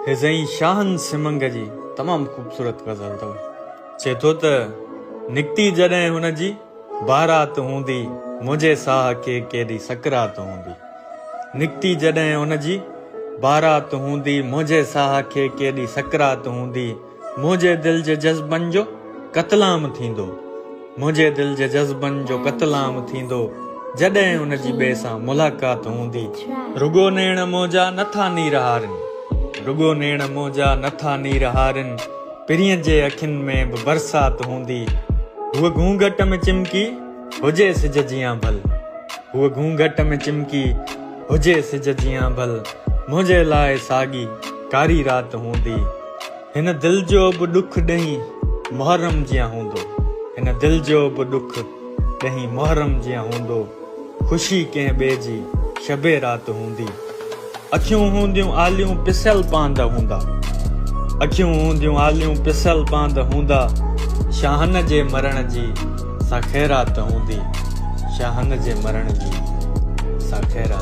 हिज़ई Shahn सिमंग जी तमामु ख़ूबसूरत गज़ल अथव। चए थो त निकिती जॾहिं हुन जी बारात हूंदी मुंहिंजे साह खे केॾी सकरात हूंदी। निकिती जॾहिं हुन जी बारात हूंदी मुंहिंजे साह खे केॾी सकरात हूंदी। मुंहिंजे दिलि जे जज़्बनि जो क़तलाम थींदो, मुंहिंजे दिलि जे जज़्बनि जो क़तलाम थींदो जॾहिं हुन जी ॿिए सां मुलाक़ात हूंदी। रुगो नेण मोजा नथा नीर हारनि, रुगो नेण मोजा नथा नीर हारनि, पिरीअ जे अखियुनि में बि बरसात हूंदी। हूअ घूंघट में चिमकी हुजे सिज जियां भल, हूअ घूंघट में चिमकी हुजे सिज जियां भल, मुंहिंजे लाइ साॻी कारी रात हूंदी। हिन दिलि जो बि ॾुख ॾही मुहर्रम जियां हूंदो, हिन दिलि जो बि ॾुख ॾही मुहर्रम जियां हूंदो, ख़ुशी कंहिं ॿिए जी शबे रात हूंदी। अखियूं हूंदियूं आलियूं पिसियल पांद हूंदा, अखियूं हूंदियूं आलियूं पिसियल पांद हूंदा, शाहन जे मरण जी सा ख़ैरात हूंदी, शाहन जे मरण जी सा ख़ैरात।